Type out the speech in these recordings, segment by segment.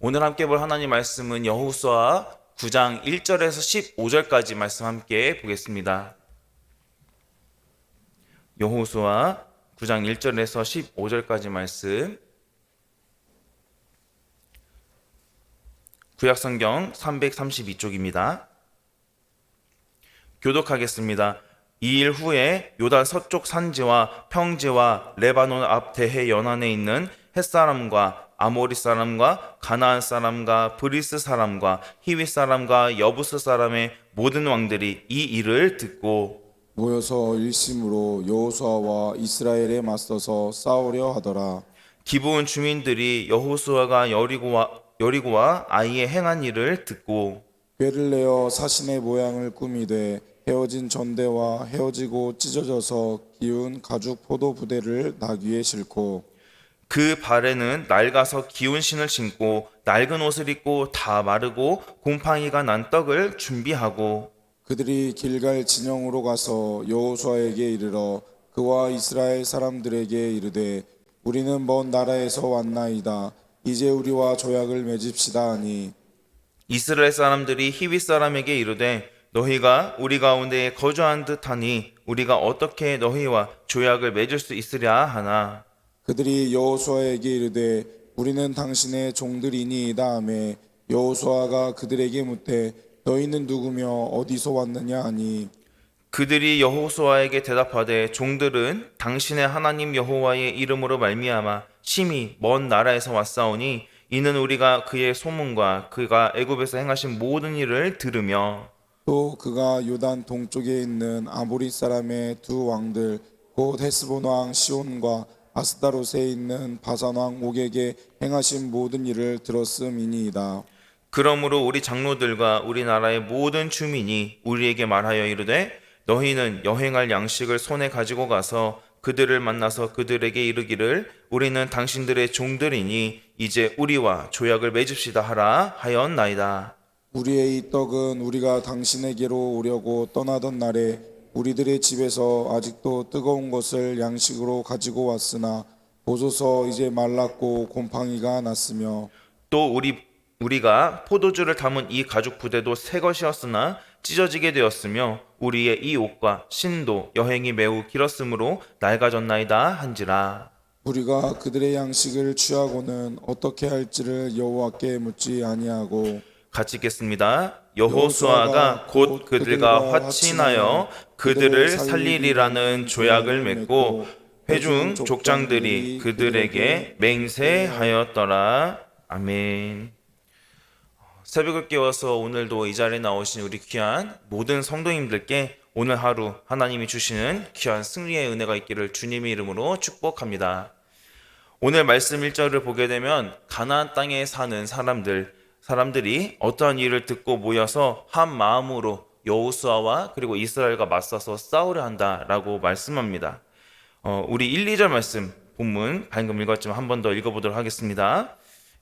오늘 함께 볼 하나님 말씀은 여호수아 9장 1절에서 15절까지 말씀 함께 보겠습니다. 여호수아 9장 1절에서 15절까지 말씀, 구약성경 332쪽입니다. 교독하겠습니다. 이 일 후에 요단 서쪽 산지와 평지와 레바논 앞 대해 연안에 있는 햇사람과 아모리 사람과 가나안 사람과 브리스 사람과 히윗 사람과 여부스 사람의 모든 왕들이 이 일을 듣고 모여서 일심으로 여호수아와 이스라엘에 맞서서 싸우려 하더라. 기브온 주민들이 여호수아가 여리고와 아이에 행한 일을 듣고 꾀를 내어 사신의 모양을 꾸미되 헤어진 전대와 헤어지고 찢어져서 기운 가죽 포도 부대를 나귀에 싣고 그 발에는 낡아서 기운 신을 신고 낡은 옷을 입고 다 마르고 곰팡이가 난 떡을 준비하고 그들이 길갈 진영으로 가서 여호수아에게 이르러 그와 이스라엘 사람들에게 이르되 우리는 먼 나라에서 왔나이다. 이제 우리와 조약을 맺읍시다 하니 이스라엘 사람들이 히윗 사람에게 이르되 너희가 우리 가운데에 거주한 듯하니 우리가 어떻게 너희와 조약을 맺을 수 있으랴 하나. 그들이 여호수아에게 이르되 우리는 당신의 종들이니이다 하매 여호수아가 그들에게 묻되 너희는 누구며 어디서 왔느냐 하니 그들이 여호수아에게 대답하되 종들은 당신의 하나님 여호와의 이름으로 말미암아 심히 먼 나라에서 왔사오니 이는 우리가 그의 소문과 그가 애굽에서 행하신 모든 일을 들으며 또 그가 요단 동쪽에 있는 아모리 사람의 두 왕들 곧 헤스본 왕 시온과 아스다롯에 있는 바산 왕 옥에게 행하신 모든 일을 들었음이니이다. 그러므로 우리 장로들과 우리나라의 모든 주민이 우리에게 말하여 이르되 너희는 여행할 양식을 손에 가지고 가서 그들을 만나서 그들에게 이르기를 우리는 당신들의 종들이니 이제 우리와 조약을 맺읍시다 하라 하였나이다. 우리의 이 떡은 우리가 당신에게로 오려고 떠나던 날에 우리들의 집에서 아직도 뜨거운 것을 양식으로 가지고 왔으나 보소서 이제 말랐고 곰팡이가 났으며 또 우리가 포도주를 담은 이 가죽 부대도 새 것이었으나 찢어지게 되었으며 우리의 이 옷과 신도 여행이 매우 길었으므로 낡아졌나이다 한지라. 우리가 그들의 양식을 취하고는 어떻게 할지를 여호와께 묻지 아니하고 같이 읽겠습니다. 여호수아가 곧 그들과 화친하여 그들을 살리리라는 조약을 맺고 회중 족장들이 그들에게 맹세하였더라. 아멘. 새벽을 깨워서 오늘도 이 자리에 나오신 우리 귀한 모든 성도님들께 오늘 하루 하나님이 주시는 귀한 승리의 은혜가 있기를 주님의 이름으로 축복합니다. 오늘 말씀 1절을 보게 되면 가나안 땅에 사는 사람들이 어떠한 일을 듣고 모여서 한 마음으로 여호수아와 그리고 이스라엘과 맞서서 싸우려 한다라고 말씀합니다. 우리 1, 2절 말씀 본문 방금 읽었지만 한 번 더 읽어보도록 하겠습니다.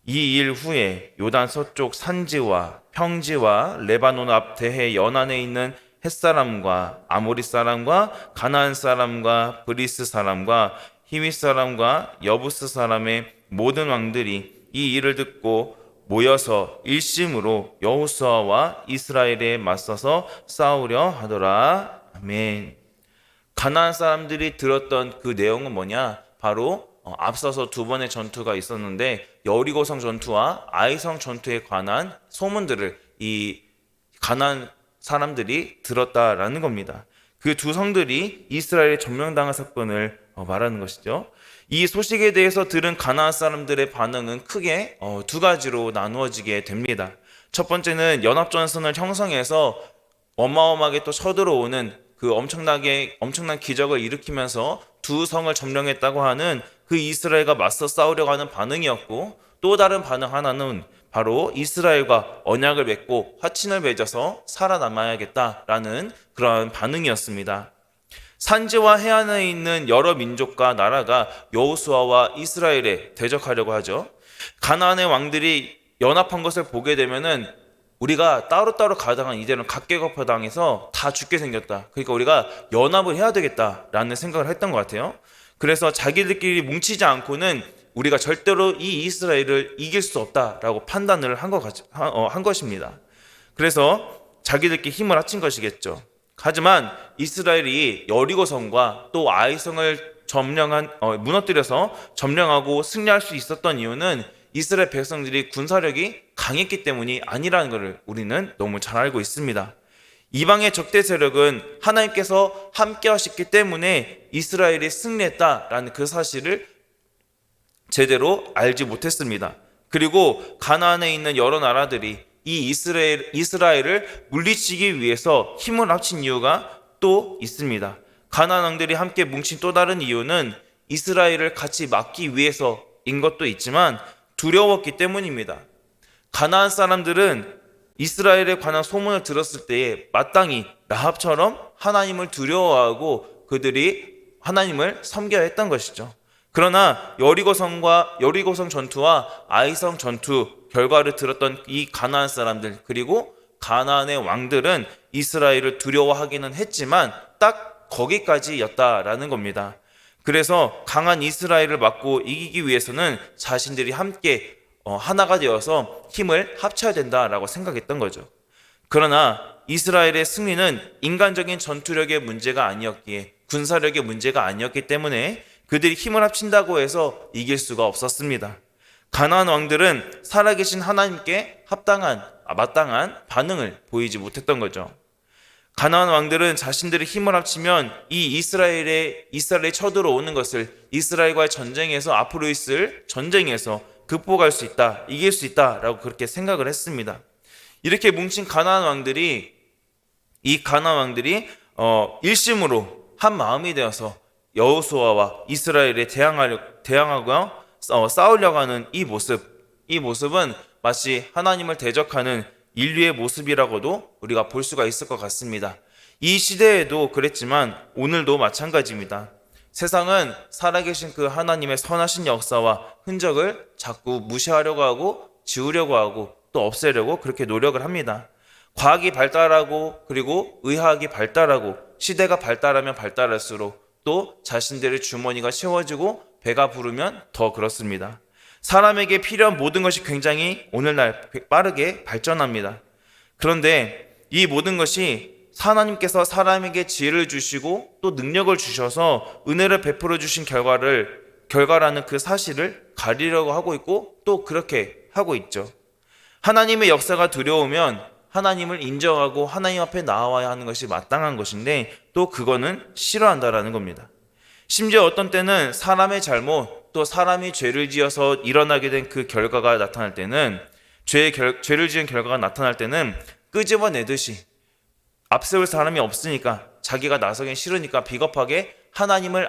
이 일 후에 요단 서쪽 산지와 평지와 레바논 앞 대해 연안에 있는 햇사람과 아모리 사람과 가나안 사람과 브리스 사람과 히윗 사람과 여부스 사람의 모든 왕들이 이 일을 듣고 모여서 일심으로 여호수아와 이스라엘에 맞서서 싸우려 하더라. 아멘. 가나안 사람들이 들었던 그 내용은 뭐냐? 바로 앞서서 두 번의 전투가 있었는데 여리고성 전투와 아이성 전투에 관한 소문들을 이 가나안 사람들이 들었다라는 겁니다. 그 두 성들이 이스라엘에 점령당한 사건을 말하는 것이죠. 이 소식에 대해서 들은 가나안 사람들의 반응은 크게 두 가지로 나누어지게 됩니다. 첫 번째는 연합전선을 형성해서 어마어마하게 또 쳐들어오는 그 엄청난 기적을 일으키면서 두 성을 점령했다고 하는 그 이스라엘과 맞서 싸우려고 하는 반응이었고, 또 다른 반응 하나는 바로 이스라엘과 언약을 맺고 화친을 맺어서 살아남아야겠다라는 그러한 반응이었습니다. 산지와 해안에 있는 여러 민족과 나라가 여호수아와 이스라엘에 대적하려고 하죠. 가나안의 왕들이 연합한 것을 보게 되면은 우리가 따로따로 가다가 이제는 각계각파당해서 다 죽게 생겼다. 그러니까 우리가 연합을 해야 되겠다라는 생각을 했던 것 같아요. 그래서 자기들끼리 뭉치지 않고는 우리가 절대로 이 이스라엘을 이길 수 없다라고 판단을 한 것입니다. 그래서 자기들끼리 힘을 합친 것이겠죠. 하지만 이스라엘이 여리고성과 또 아이성을 무너뜨려서 점령하고 승리할 수 있었던 이유는 이스라엘 백성들이 군사력이 강했기 때문이 아니라는 것을 우리는 너무 잘 알고 있습니다. 이방의 적대 세력은 하나님께서 함께 하셨기 때문에 이스라엘이 승리했다라는 그 사실을 제대로 알지 못했습니다. 그리고 가나안에 있는 여러 나라들이 이 이스라엘을 물리치기 위해서 힘을 합친 이유가 또 있습니다. 가나안 왕들이 함께 뭉친 또 다른 이유는 이스라엘을 같이 막기 위해서인 것도 있지만 두려웠기 때문입니다. 가나안 사람들은 이스라엘에 관한 소문을 들었을 때에 마땅히 라합처럼 하나님을 두려워하고 그들이 하나님을 섬겨야 했던 것이죠. 그러나 여리고성 전투와 아이성 전투 결과를 들었던 이 가나안 사람들, 그리고 가나안의 왕들은 이스라엘을 두려워하기는 했지만 딱 거기까지였다라는 겁니다. 그래서 강한 이스라엘을 막고 이기기 위해서는 자신들이 함께 하나가 되어서 힘을 합쳐야 된다라고 생각했던 거죠. 그러나 이스라엘의 승리는 인간적인 전투력의 문제가 아니었기에, 군사력의 문제가 아니었기 때문에 그들이 힘을 합친다고 해서 이길 수가 없었습니다. 가나안 왕들은 살아계신 하나님께 마땅한 반응을 보이지 못했던 거죠. 가나안 왕들은 자신들의 힘을 합치면 이 이스라엘에 쳐들어오는 것을 이스라엘과의 전쟁에서, 앞으로 있을 전쟁에서 극복할 수 있다, 이길 수 있다라고 그렇게 생각을 했습니다. 이렇게 뭉친 가나안 왕들이 일심으로 한 마음이 되어서 여호수아와 이스라엘에 대항하고 싸우려고 하는 이 모습은 마치 하나님을 대적하는 인류의 모습이라고도 우리가 볼 수가 있을 것 같습니다. 이 시대에도 그랬지만 오늘도 마찬가지입니다. 세상은 살아계신 그 하나님의 선하신 역사와 흔적을 자꾸 무시하려고 하고 지우려고 하고 또 없애려고 그렇게 노력을 합니다. 과학이 발달하고 그리고 의학이 발달하고 시대가 발달하면 발달할수록 또 자신들의 주머니가 채워지고 배가 부르면 더 그렇습니다. 사람에게 필요한 모든 것이 굉장히 오늘날 빠르게 발전합니다. 그런데 이 모든 것이 하나님께서 사람에게 지혜를 주시고 또 능력을 주셔서 은혜를 베풀어 주신 결과라는 그 사실을 가리려고 하고 있고 또 그렇게 하고 있죠. 하나님의 역사가 두려우면 하나님을 인정하고 하나님 앞에 나와야 하는 것이 마땅한 것인데 또 그거는 싫어한다라는 겁니다. 심지어 어떤 때는 사람의 잘못, 또 사람이 죄를 지어서 일어나게 된 그 결과가 나타날 때는, 죄를 지은 결과가 나타날 때는 끄집어내듯이 앞세울 사람이 없으니까, 자기가 나서긴 싫으니까 비겁하게 하나님을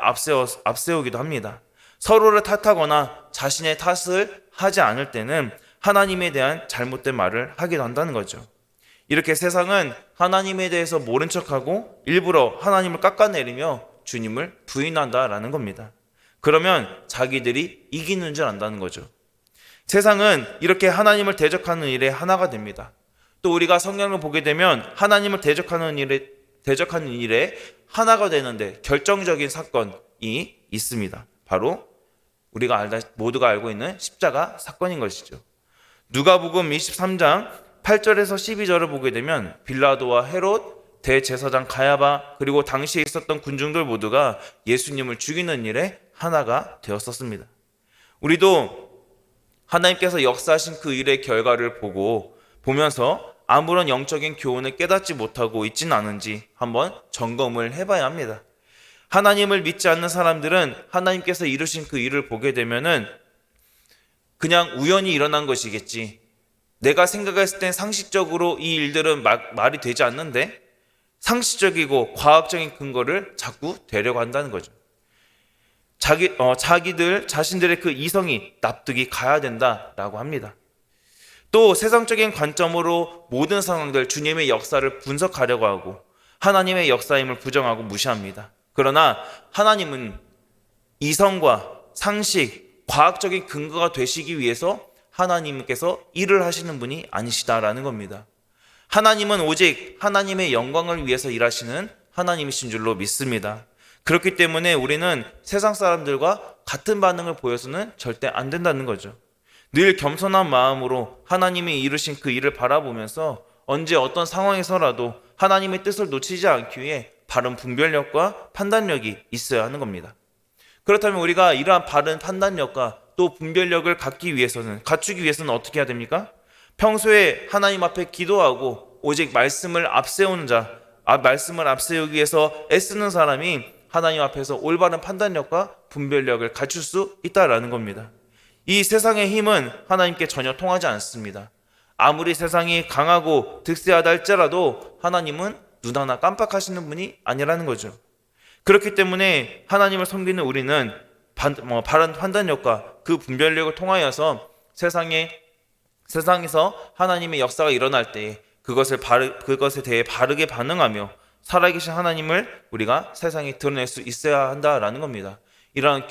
앞세우기도 합니다. 서로를 탓하거나 자신의 탓을 하지 않을 때는 하나님에 대한 잘못된 말을 하기도 한다는 거죠. 이렇게 세상은 하나님에 대해서 모른 척하고 일부러 하나님을 깎아내리며 주님을 부인한다라는 겁니다. 그러면 자기들이 이기는 줄 안다는 거죠. 세상은 이렇게 하나님을 대적하는 일에 하나가 됩니다. 또 우리가 성경을 보게 되면 하나님을 대적하는 일에 하나가 되는데 결정적인 사건이 있습니다. 바로 우리가 모두가 알고 있는 십자가 사건인 것이죠. 누가복음 23장 8절에서 12절을 보게 되면 빌라도와 헤롯, 대제사장 가야바, 그리고 당시에 있었던 군중들 모두가 예수님을 죽이는 일에 하나가 되었었습니다. 우리도 하나님께서 역사하신 그 일의 결과를 보면서 아무런 영적인 교훈을 깨닫지 못하고 있지는 않은지 한번 점검을 해봐야 합니다. 하나님을 믿지 않는 사람들은 하나님께서 이루신 그 일을 보게 되면은 그냥 우연히 일어난 것이겠지, 내가 생각했을 땐 상식적으로 이 일들은 말이 되지 않는데, 상식적이고 과학적인 근거를 자꾸 대려고 한다는 거죠. 자신들의 그 이성이 납득이 가야 된다라고 합니다. 또 세상적인 관점으로 모든 상황들, 주님의 역사를 분석하려고 하고 하나님의 역사임을 부정하고 무시합니다. 그러나 하나님은 이성과 상식, 과학적인 근거가 되시기 위해서 하나님께서 일을 하시는 분이 아니시다라는 겁니다. 하나님은 오직 하나님의 영광을 위해서 일하시는 하나님이신 줄로 믿습니다. 그렇기 때문에 우리는 세상 사람들과 같은 반응을 보여서는 절대 안 된다는 거죠. 늘 겸손한 마음으로 하나님이 이루신 그 일을 바라보면서 언제 어떤 상황에서라도 하나님의 뜻을 놓치지 않기 위해 바른 분별력과 판단력이 있어야 하는 겁니다. 그렇다면 우리가 이러한 바른 판단력과 또 분별력을 갖추기 위해서는 어떻게 해야 됩니까? 평소에 하나님 앞에 기도하고 오직 말씀을 앞세우는 말씀을 앞세우기 위해서 애쓰는 사람이 하나님 앞에서 올바른 판단력과 분별력을 갖출 수 있다라는 겁니다. 이 세상의 힘은 하나님께 전혀 통하지 않습니다. 아무리 세상이 강하고 득세하다 할지라도 하나님은 눈 하나 깜빡하시는 분이 아니라는 거죠. 그렇기 때문에 하나님을 섬기는 우리는 바른 판단력과 그 분별력을 통하여서 세상에서 하나님의 역사가 일어날 때 그것에 대해 바르게 반응하며 살아계신 하나님을 우리가 세상에 드러낼 수 있어야 한다라는 겁니다. 이러한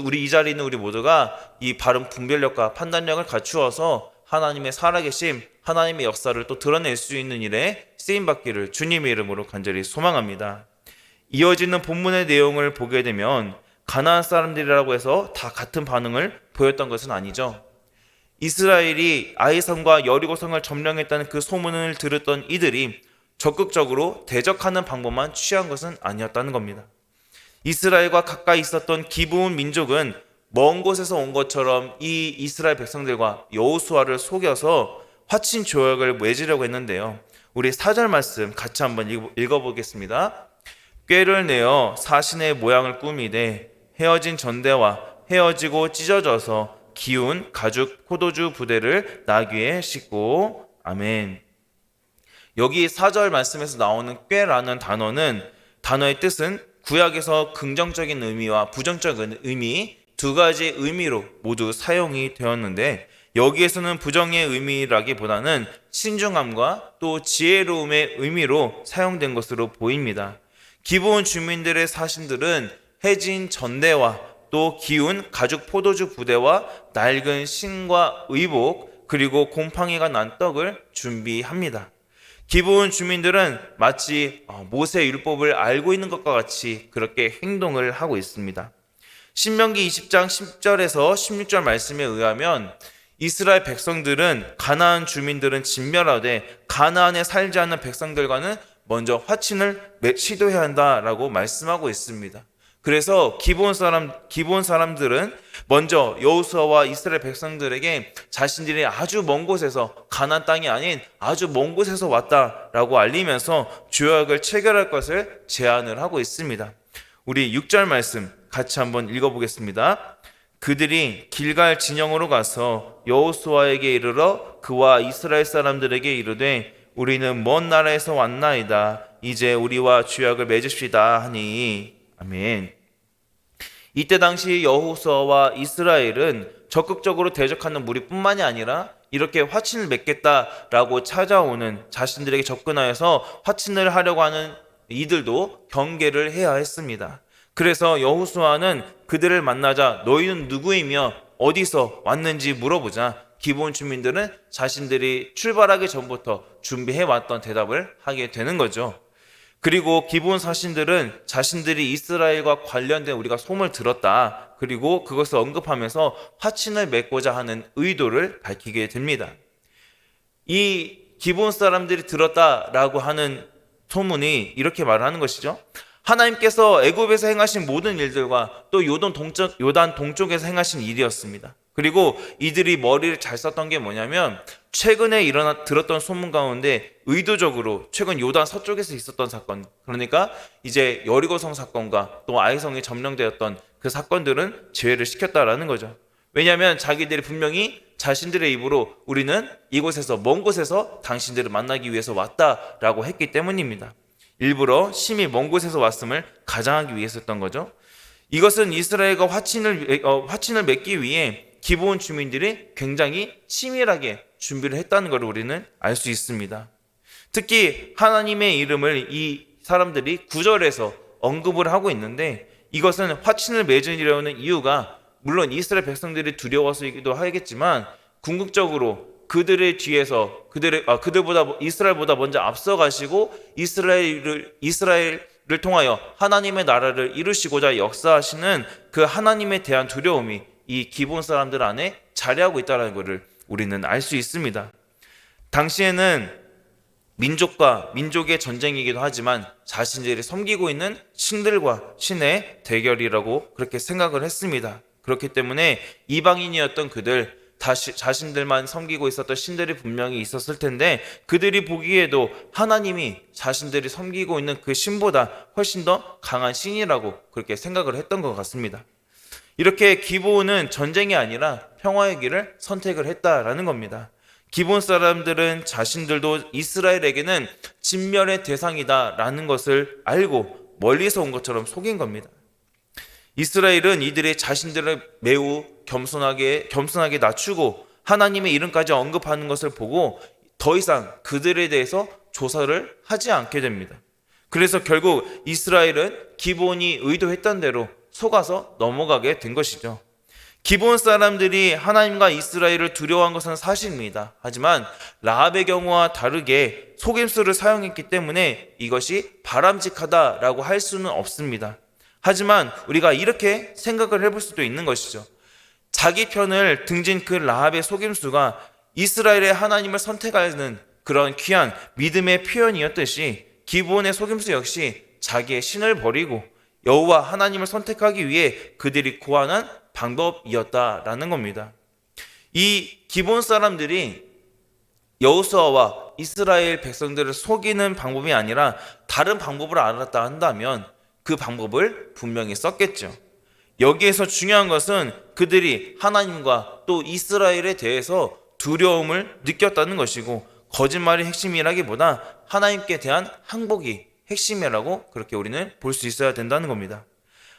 우리 이 자리에 있는 우리 모두가 이 바른 분별력과 판단력을 갖추어서 하나님의 살아계심, 하나님의 역사를 또 드러낼 수 있는 일에 쓰임받기를 주님의 이름으로 간절히 소망합니다. 이어지는 본문의 내용을 보게 되면 가나안 사람들이라고 해서 다 같은 반응을 보였던 것은 아니죠. 이스라엘이 아이성과 여리고성을 점령했다는 그 소문을 들었던 이들이 적극적으로 대적하는 방법만 취한 것은 아니었다는 겁니다. 이스라엘과 가까이 있었던 기브온 민족은 먼 곳에서 온 것처럼 이 이스라엘 백성들과 여호수아를 속여서 화친 조약을 맺으려고 했는데요. 우리 4절 말씀 같이 한번 읽어보겠습니다. 꾀를 내어 사신의 모양을 꾸미되 헤어진 전대와 헤어지고 찢어져서 기운 가죽 포도주 부대를 나귀에 싣고. 아멘. 여기 4절 말씀에서 나오는 꾀라는 단어의 뜻은 구약에서 긍정적인 의미와 부정적인 의미 두 가지 의미로 모두 사용이 되었는데, 여기에서는 부정의 의미라기보다는 신중함과 또 지혜로움의 의미로 사용된 것으로 보입니다. 기브온 주민들의 사신들은 해진 전대와 또 기운 가죽 포도주 부대와 낡은 신과 의복 그리고 곰팡이가 난 떡을 준비합니다. 기브온 주민들은 마치 모세 율법을 알고 있는 것과 같이 그렇게 행동을 하고 있습니다. 신명기 20장 10절에서 16절 말씀에 의하면 이스라엘 백성들은 가나안 주민들은 진멸하되 가나안에 살지 않는 백성들과는 먼저 화친을 시도해야 한다라고 말씀하고 있습니다. 그래서 기브온 사람들은 먼저 여호수아와 이스라엘 백성들에게 자신들이 아주 먼 곳에서 가나안 땅이 아닌 아주 먼 곳에서 왔다라고 알리면서 조약을 체결할 것을 제안을 하고 있습니다. 우리 6절 말씀 같이 한번 읽어보겠습니다. 그들이 길갈 진영으로 가서 여호수아에게 이르러 그와 이스라엘 사람들에게 이르되 우리는 먼 나라에서 왔나이다. 이제 우리와 조약을 맺읍시다 하니. 아멘. 이때 당시 여호수아와 이스라엘은 적극적으로 대적하는 무리뿐만이 아니라 이렇게 화친을 맺겠다라고 찾아오는 자신들에게 접근하여서 화친을 하려고 하는 이들도 경계를 해야 했습니다. 그래서 여호수아는 그들을 만나자 너희는 누구이며 어디서 왔는지 물어보자 기브온 주민들은 자신들이 출발하기 전부터 준비해왔던 대답을 하게 되는 거죠. 그리고 기브온 사신들은 자신들이 이스라엘과 관련된 우리가 소문을 들었다. 그리고 그것을 언급하면서 화친을 맺고자 하는 의도를 밝히게 됩니다. 이 기브온 사람들이 들었다라고 하는 소문이 이렇게 말하는 것이죠. 하나님께서 애굽에서 행하신 모든 일들과 또 요단 동쪽에서 행하신 일이었습니다. 그리고 이들이 머리를 잘 썼던 게 뭐냐면 최근에 들었던 소문 가운데 의도적으로 최근 요단 서쪽에서 있었던 사건, 그러니까 이제 여리고성 사건과 또 아이성이 점령되었던 그 사건들은 제외를 시켰다라는 거죠. 왜냐하면 자기들이 분명히 자신들의 입으로 우리는 이곳에서 먼 곳에서 당신들을 만나기 위해서 왔다라고 했기 때문입니다. 일부러 심히 먼 곳에서 왔음을 가장하기 위해서였던 거죠. 이것은 이스라엘과 화친을 맺기 위해 기브온 주민들이 굉장히 치밀하게 준비를 했다는 것을 우리는 알 수 있습니다. 특히 하나님의 이름을 이 사람들이 9절에서 언급을 하고 있는데, 이것은 화친을 맺으려는 이유가 물론 이스라엘 백성들이 두려워서이기도 하겠지만 궁극적으로 그들의 뒤에서 이스라엘보다 먼저 앞서 가시고 이스라엘 통하여 하나님의 나라를 이루시고자 역사하시는 그 하나님에 대한 두려움이 이 기브온 사람들 안에 자리하고 있다는 것을 우리는 알 수 있습니다. 당시에는 민족과 민족의 전쟁이기도 하지만 자신들이 섬기고 있는 신들과 신의 대결이라고 그렇게 생각을 했습니다. 그렇기 때문에 이방인이었던 그들, 자신들만 섬기고 있었던 신들이 분명히 있었을 텐데 그들이 보기에도 하나님이 자신들이 섬기고 있는 그 신보다 훨씬 더 강한 신이라고 그렇게 생각을 했던 것 같습니다. 이렇게 기브온은 전쟁이 아니라 평화의 길을 선택을 했다라는 겁니다. 기브온 사람들은 자신들도 이스라엘에게는 진멸의 대상이다라는 것을 알고 멀리서 온 것처럼 속인 겁니다. 이스라엘은 이들이 자신들을 매우 겸손하게 낮추고 하나님의 이름까지 언급하는 것을 보고 더 이상 그들에 대해서 조사를 하지 않게 됩니다. 그래서 결국 이스라엘은 기브온이 의도했던 대로 속아서 넘어가게 된 것이죠. 기브온 사람들이 하나님과 이스라엘을 두려워한 것은 사실입니다. 하지만 라합의 경우와 다르게 속임수를 사용했기 때문에 이것이 바람직하다라고 할 수는 없습니다. 하지만 우리가 이렇게 생각을 해볼 수도 있는 것이죠. 자기 편을 등진 그 라합의 속임수가 이스라엘의 하나님을 선택하는 그런 귀한 믿음의 표현이었듯이 기브온의 속임수 역시 자기의 신을 버리고 여호와 하나님을 선택하기 위해 그들이 고안한 방법이었다라는 겁니다. 이 기브온 사람들이 여호수아와 이스라엘 백성들을 속이는 방법이 아니라 다른 방법을 알았다 한다면 그 방법을 분명히 썼겠죠. 여기에서 중요한 것은 그들이 하나님과 또 이스라엘에 대해서 두려움을 느꼈다는 것이고 거짓말이 핵심이라기보다 하나님께 대한 항복이 핵심이라고 그렇게 우리는 볼 수 있어야 된다는 겁니다.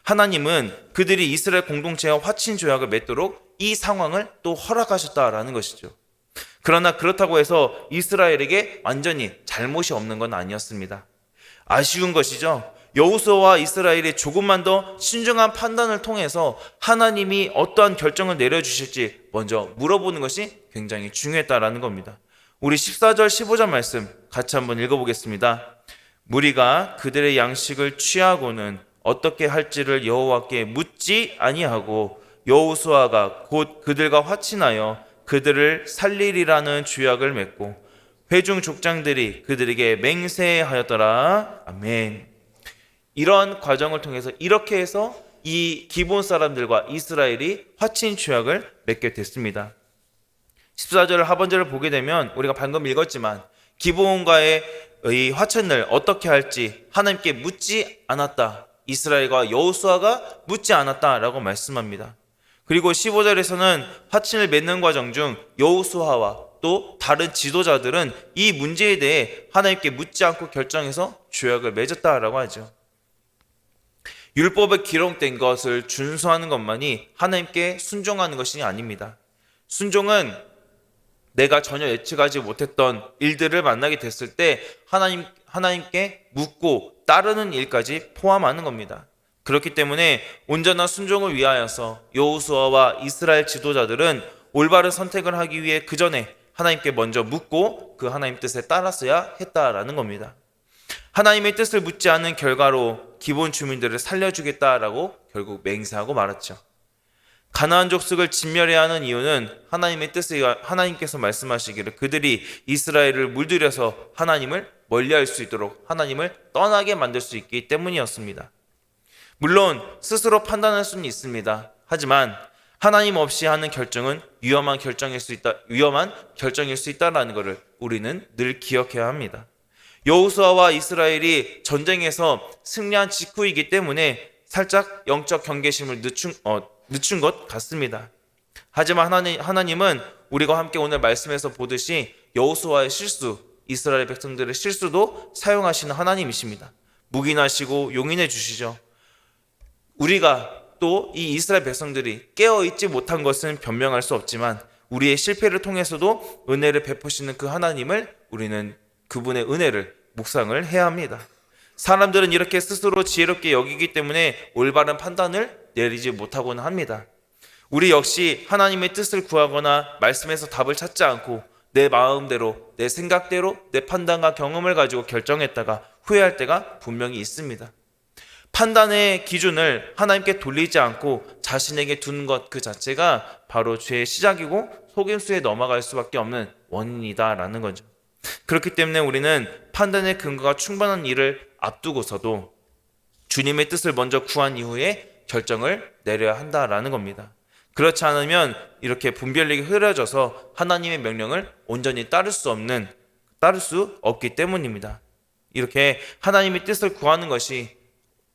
하나님은 그들이 이스라엘 공동체와 화친 조약을 맺도록 이 상황을 또 허락하셨다라는 것이죠. 그러나 그렇다고 해서 이스라엘에게 완전히 잘못이 없는 건 아니었습니다. 아쉬운 것이죠. 여호수아와 이스라엘이 조금만 더 신중한 판단을 통해서 하나님이 어떠한 결정을 내려주실지 먼저 물어보는 것이 굉장히 중요했다라는 겁니다. 우리 14절 15절 말씀 같이 한번 읽어보겠습니다. 무리가 그들의 양식을 취하고는 어떻게 할지를 여호와께 묻지 아니하고 여호수아가 곧 그들과 화친하여 그들을 살리리라는 주약을 맺고 회중 족장들이 그들에게 맹세하였더라. 아멘. 이런 과정을 통해서 이렇게 해서 이 기브온 사람들과 이스라엘이 화친 조약을 맺게 됐습니다. 14절 하반절을 보게 되면 우리가 방금 읽었지만 기브온과의 이 화친을 어떻게 할지 하나님께 묻지 않았다. 이스라엘과 여호수아가 묻지 않았다라고 말씀합니다. 그리고 15절에서는 화친을 맺는 과정 중 여호수아와 또 다른 지도자들은 이 문제에 대해 하나님께 묻지 않고 결정해서 조약을 맺었다라고 하죠. 율법에 기록된 것을 준수하는 것만이 하나님께 순종하는 것이 아닙니다. 순종은 내가 전혀 예측하지 못했던 일들을 만나게 됐을 때 하나님께 묻고 따르는 일까지 포함하는 겁니다. 그렇기 때문에 온전한 순종을 위하여서 여호수아와 이스라엘 지도자들은 올바른 선택을 하기 위해 그 전에 하나님께 먼저 묻고 그 하나님 뜻에 따랐어야 했다라는 겁니다. 하나님의 뜻을 묻지 않은 결과로 기브온 주민들을 살려주겠다라고 결국 맹세하고 말았죠. 가나안 족속을 진멸해야 하는 이유는 하나님의 뜻을 하나님께서 말씀하시기를 그들이 이스라엘을 물들여서 하나님을 멀리할 수 있도록 하나님을 떠나게 만들 수 있기 때문이었습니다. 물론 스스로 판단할 수는 있습니다. 하지만 하나님 없이 하는 결정은 위험한 결정일 수 있다라는 것을 우리는 늘 기억해야 합니다. 여호수아와 이스라엘이 전쟁에서 승리한 직후이기 때문에 살짝 영적 경계심을 늦춘 것 같습니다. 하지만 하나님은 우리가 함께 오늘 말씀에서 보듯이 여호수아의 실수, 이스라엘 백성들의 실수도 사용하시는 하나님이십니다. 묵인하시고 용인해 주시죠. 우리가 또 이 이스라엘 백성들이 깨어있지 못한 것은 변명할 수 없지만 우리의 실패를 통해서도 은혜를 베푸시는 그 하나님을 우리는 그분의 은혜를 묵상을 해야 합니다. 사람들은 이렇게 스스로 지혜롭게 여기기 때문에 올바른 판단을 내리지 못하고는 합니다. 우리 역시 하나님의 뜻을 구하거나 말씀에서 답을 찾지 않고 내 마음대로, 내 생각대로, 내 판단과 경험을 가지고 결정했다가 후회할 때가 분명히 있습니다. 판단의 기준을 하나님께 돌리지 않고 자신에게 두는 것 그 자체가 바로 죄의 시작이고 속임수에 넘어갈 수밖에 없는 원인이다라는 거죠. 그렇기 때문에 우리는 판단의 근거가 충분한 일을 앞두고서도 주님의 뜻을 먼저 구한 이후에 결정을 내려야 한다라는 겁니다. 그렇지 않으면 이렇게 분별력이 흐려져서 하나님의 명령을 온전히 따를 수 없기 때문입니다. 이렇게 하나님의 뜻을 구하는 것이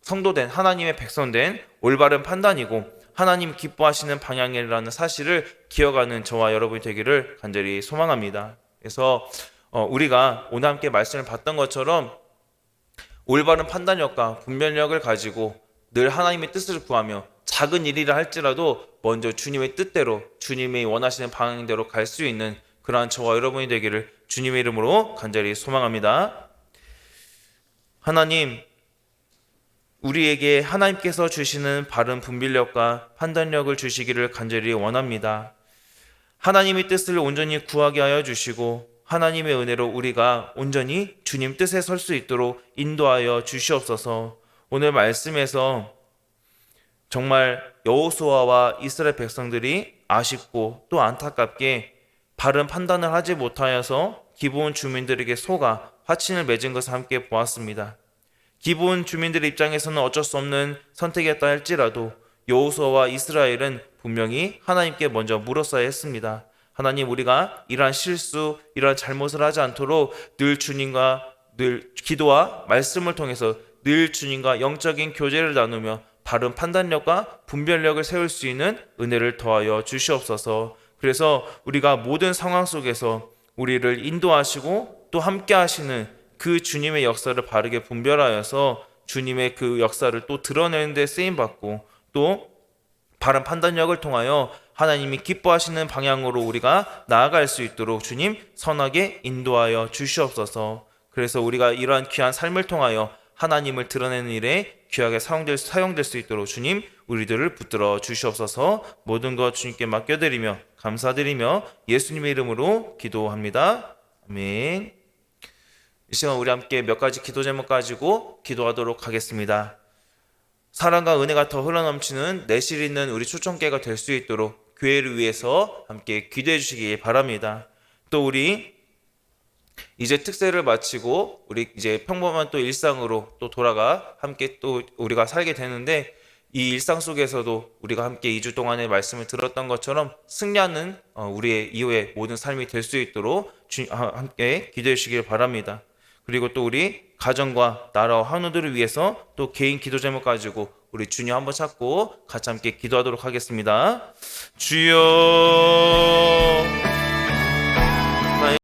성도된 하나님의 백성된 올바른 판단이고 하나님 기뻐하시는 방향이라는 사실을 기억하는 저와 여러분이 되기를 간절히 소망합니다. 그래서 우리가 오늘 함께 말씀을 봤던 것처럼 올바른 판단력과 분별력을 가지고 늘 하나님의 뜻을 구하며 작은 일이라 할지라도 먼저 주님의 뜻대로 주님이 원하시는 방향대로 갈 수 있는 그러한 저와 여러분이 되기를 주님의 이름으로 간절히 소망합니다. 하나님, 우리에게 하나님께서 주시는 바른 분별력과 판단력을 주시기를 간절히 원합니다. 하나님의 뜻을 온전히 구하게 하여 주시고 하나님의 은혜로 우리가 온전히 주님 뜻에 설 수 있도록 인도하여 주시옵소서. 오늘 말씀에서 정말 여호수아와 이스라엘 백성들이 아쉽고 또 안타깝게 바른 판단을 하지 못하여서 기브온 주민들에게 속아 화친을 맺은 것을 함께 보았습니다. 기브온 주민들의 입장에서는 어쩔 수 없는 선택이었다 할지라도 여호수아와 이스라엘은 분명히 하나님께 먼저 물었어야 했습니다. 하나님, 우리가 이러한 실수, 이러한 잘못을 하지 않도록 늘 주님과 늘 기도와 말씀을 통해서 늘 주님과 영적인 교제를 나누며 바른 판단력과 분별력을 세울 수 있는 은혜를 더하여 주시옵소서. 그래서 우리가 모든 상황 속에서 우리를 인도하시고 또 함께 하시는 그 주님의 역사를 바르게 분별하여서 주님의 그 역사를 또 드러내는 데 쓰임받고 또 바른 판단력을 통하여 하나님이 기뻐하시는 방향으로 우리가 나아갈 수 있도록 주님 선하게 인도하여 주시옵소서. 그래서 우리가 이러한 귀한 삶을 통하여 하나님을 드러내는 일에 귀하게 사용될 수 있도록 주님 우리들을 붙들어 주시옵소서. 모든 것 주님께 맡겨드리며 감사드리며 예수님의 이름으로 기도합니다. 아멘. 이 시간 우리 함께 몇 가지 기도 제목 가지고 기도하도록 하겠습니다. 사랑과 은혜가 더 흘러넘치는 내실 있는 우리 초청교회가 될 수 있도록 교회를 위해서 함께 기도해 주시기 바랍니다. 또 우리 이제 특세를 마치고 우리 이제 평범한 또 일상으로 또 돌아가 함께 또 우리가 살게 되는데 이 일상 속에서도 우리가 함께 2주 동안의 말씀을 들었던 것처럼 승리하는 우리의 이후의 모든 삶이 될 수 있도록 함께 기도해 주시길 바랍니다. 그리고 또 우리 가정과 나라와 한우들을 위해서 또 개인 기도 제목 가지고 우리 주님 한번 찾고 같이 함께 기도하도록 하겠습니다. 주여